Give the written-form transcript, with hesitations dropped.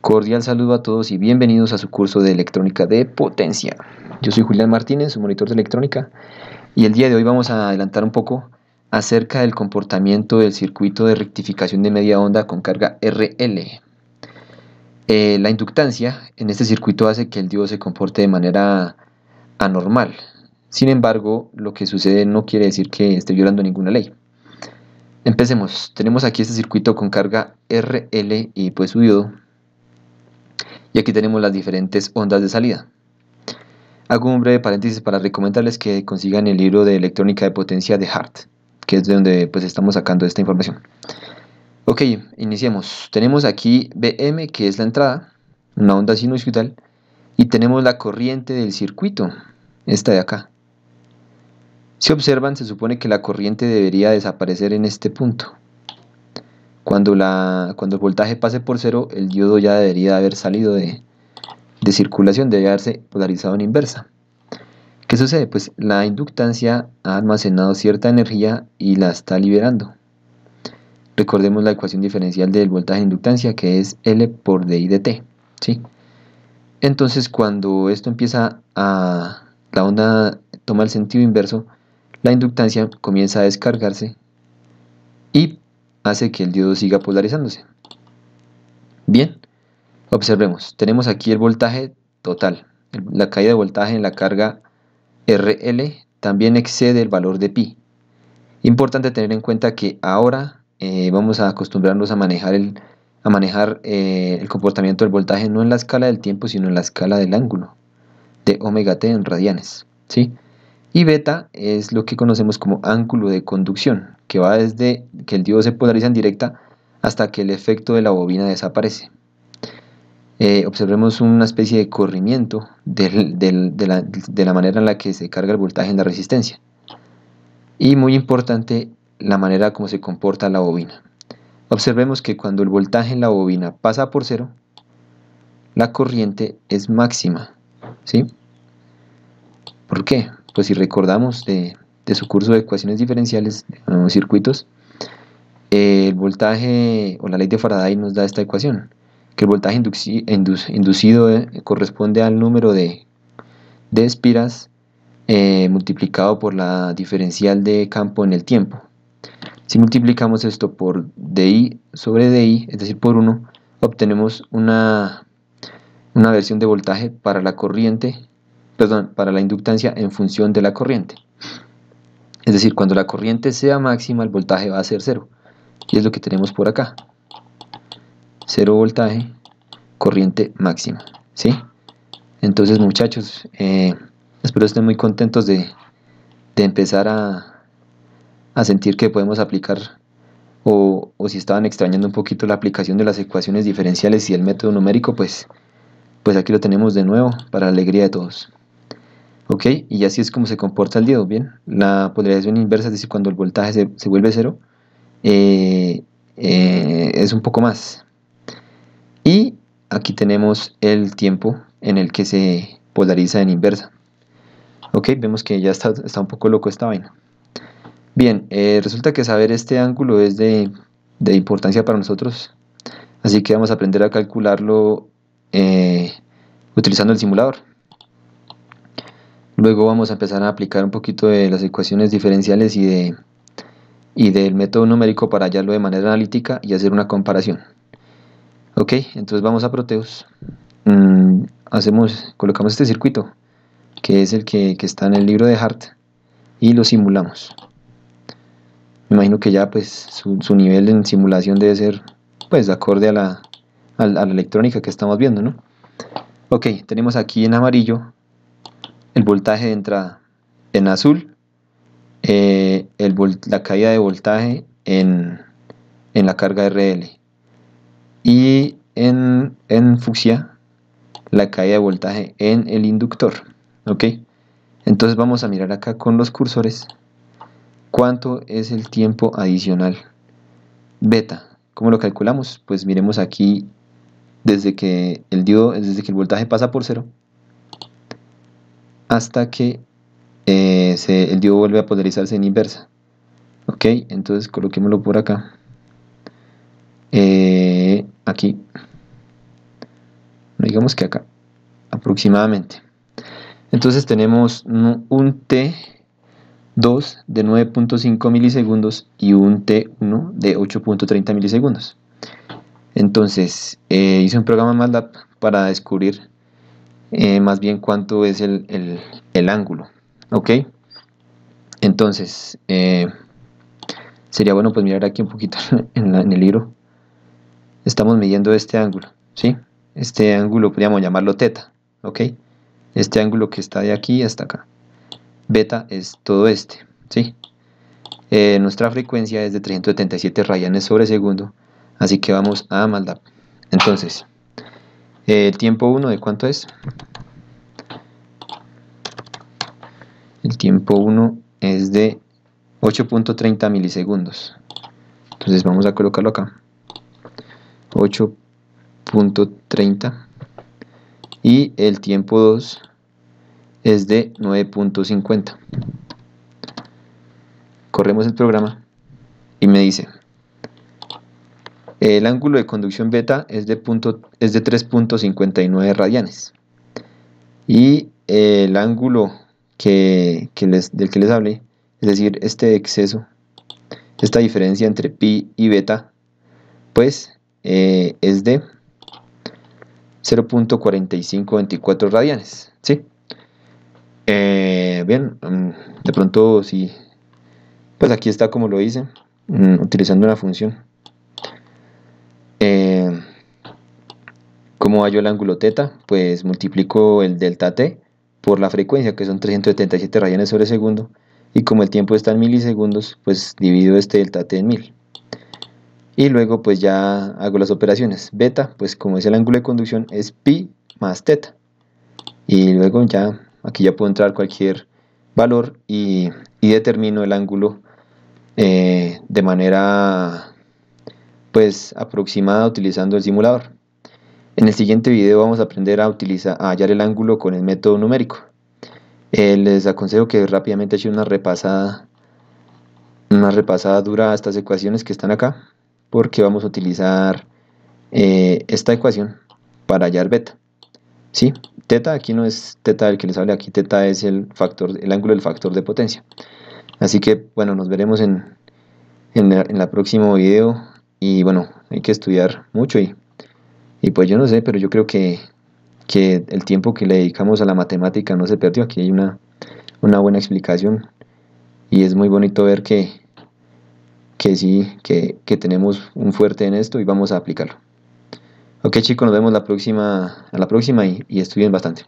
Cordial saludo a todos y bienvenidos a su curso de electrónica de potencia. Yo soy Julián Martínez, su monitor de electrónica, y el día de hoy vamos a adelantar un poco acerca del comportamiento del circuito de rectificación de media onda con carga RL. La inductancia en este circuito hace que el diodo se comporte de manera anormal. Sin embargo, lo que sucede no quiere decir que esté violando ninguna ley. Empecemos. Tenemos aquí este circuito con carga RL y pues su diodo. Y aquí tenemos las diferentes ondas de salida. Hago un breve paréntesis para recomendarles que consigan el libro de electrónica de potencia de Hart, que es de donde pues estamos sacando esta información. Ok, iniciemos. Tenemos aquí Bm, que es la entrada, una onda sinusoidal, y tenemos la corriente del circuito, esta de acá. Si observan, se supone que la corriente debería desaparecer en este punto. Cuando el voltaje pase por cero, el diodo ya debería haber salido de circulación, debe haberse polarizado en inversa. ¿Qué sucede? Pues la inductancia ha almacenado cierta energía y la está liberando. Recordemos la ecuación diferencial del voltaje de inductancia, que es L por dI dt, ¿sí? Entonces, cuando esto la onda toma el sentido inverso, la inductancia comienza a descargarse y hace que el diodo siga polarizándose. Bien, observemos, tenemos aquí el voltaje total. La caída de voltaje en la carga RL también excede el valor de pi. Importante tener en cuenta que ahora vamos a acostumbrarnos a manejar el comportamiento del voltaje no en la escala del tiempo, sino en la escala del ángulo, de omega t en radianes, ¿sí? Y beta es lo que conocemos como ángulo de conducción, que va desde que el diodo se polariza en directa hasta que el efecto de la bobina desaparece. Observemos una especie de corrimiento de la manera en la que se carga el voltaje en la resistencia. Y muy importante, la manera como se comporta la bobina. Observemos que cuando el voltaje en la bobina pasa por cero, la corriente es máxima, ¿sí? ¿Por qué? Pues si recordamos de su curso de ecuaciones diferenciales de circuitos, el voltaje o la ley de Faraday nos da esta ecuación, que el voltaje inducido corresponde al número de espiras multiplicado por la diferencial de campo en el tiempo. Si multiplicamos esto por dI sobre dI, es decir, por 1, obtenemos una versión de voltaje para la para la inductancia en función de la corriente. Es decir, cuando la corriente sea máxima, el voltaje va a ser 0. Y es lo que tenemos por acá. 0 voltaje, corriente máxima, ¿sí? Entonces, muchachos, espero estén muy contentos de empezar a sentir que podemos aplicar, o si estaban extrañando un poquito la aplicación de las ecuaciones diferenciales y el método numérico, pues aquí lo tenemos de nuevo para la alegría de todos. Ok, y así es como se comporta el diodo. Bien, la polarización inversa, es decir, cuando el voltaje se vuelve cero, es un poco más. Y aquí tenemos el tiempo en el que se polariza en inversa. Ok, vemos que ya está un poco loco esta vaina. Bien, resulta que saber este ángulo es de importancia para nosotros, así que vamos a aprender a calcularlo utilizando el simulador. Luego vamos a empezar a aplicar un poquito de las ecuaciones diferenciales y del método numérico para hallarlo de manera analítica y hacer una comparación. Ok, entonces vamos a Proteus. Colocamos este circuito, que es el que está en el libro de Hart, y lo simulamos. Me imagino que ya pues su nivel en simulación debe ser pues acorde a la electrónica que estamos viendo, ¿no? Ok, tenemos aquí en amarillo el voltaje de entrada, en azul la caída de voltaje en la carga RL, y en fucsia la caída de voltaje en el inductor. Ok, entonces vamos a mirar acá con los cursores cuánto es el tiempo adicional beta. ¿Cómo lo calculamos? Pues miremos aquí desde que el voltaje pasa por cero hasta que el diodo vuelve a polarizarse en inversa. Ok, entonces coloquémoslo por acá. Aquí. digamos que acá, aproximadamente. Entonces tenemos un T2 de 9.5 milisegundos y un T1 de 8.30 milisegundos. Entonces hice un programa en MATLAB para descubrir más bien cuánto es el ángulo. ¿Ok? Entonces sería bueno pues mirar aquí un poquito en el libro. Estamos midiendo este ángulo, ¿sí? Este ángulo podríamos llamarlo teta, ¿ok? Este ángulo que está de aquí hasta acá. Beta es todo este, ¿sí? Nuestra frecuencia es de 377 radianes sobre segundo, así que vamos a MATLAB. Entonces, el tiempo 1 ¿de cuánto es? El tiempo 1 es de 8.30 milisegundos. Entonces vamos a colocarlo acá. 8.30 y el tiempo 2 es de 9.50. Corremos el programa y me dice el ángulo de conducción beta es de 3.59 radianes y el ángulo del que les hablé, es decir, este exceso, esta diferencia entre pi y beta, pues es de 0.4524 radianes, ¿sí? Bien, de pronto sí, pues aquí está como lo hice, utilizando una función. ¿Cómo hallo el ángulo teta? Pues multiplico el delta t por la frecuencia, que son 377 radianes sobre segundo, y como el tiempo está en milisegundos, pues divido este delta t en 1000. Y luego pues ya hago las operaciones. Beta, pues como es el ángulo de conducción, es pi más teta. Y luego ya, aquí ya puedo entrar cualquier valor y determino el ángulo de manera pues aproximada utilizando el simulador. En el siguiente video vamos a aprender a hallar el ángulo con el método numérico. Les aconsejo que rápidamente echen una repasada dura a estas ecuaciones que están acá, porque vamos a utilizar esta ecuación para hallar beta. ¿Sí? Teta, aquí no es teta el que les hable, aquí teta es el ángulo del factor de potencia. Así que bueno, nos veremos en el próximo video. Y bueno, hay que estudiar mucho y pues yo no sé, pero yo creo que el tiempo que le dedicamos a la matemática no se perdió. Aquí hay una buena explicación y es muy bonito ver que sí, que tenemos un fuerte en esto y vamos a aplicarlo. Ok chicos, nos vemos a la próxima y estudien bastante.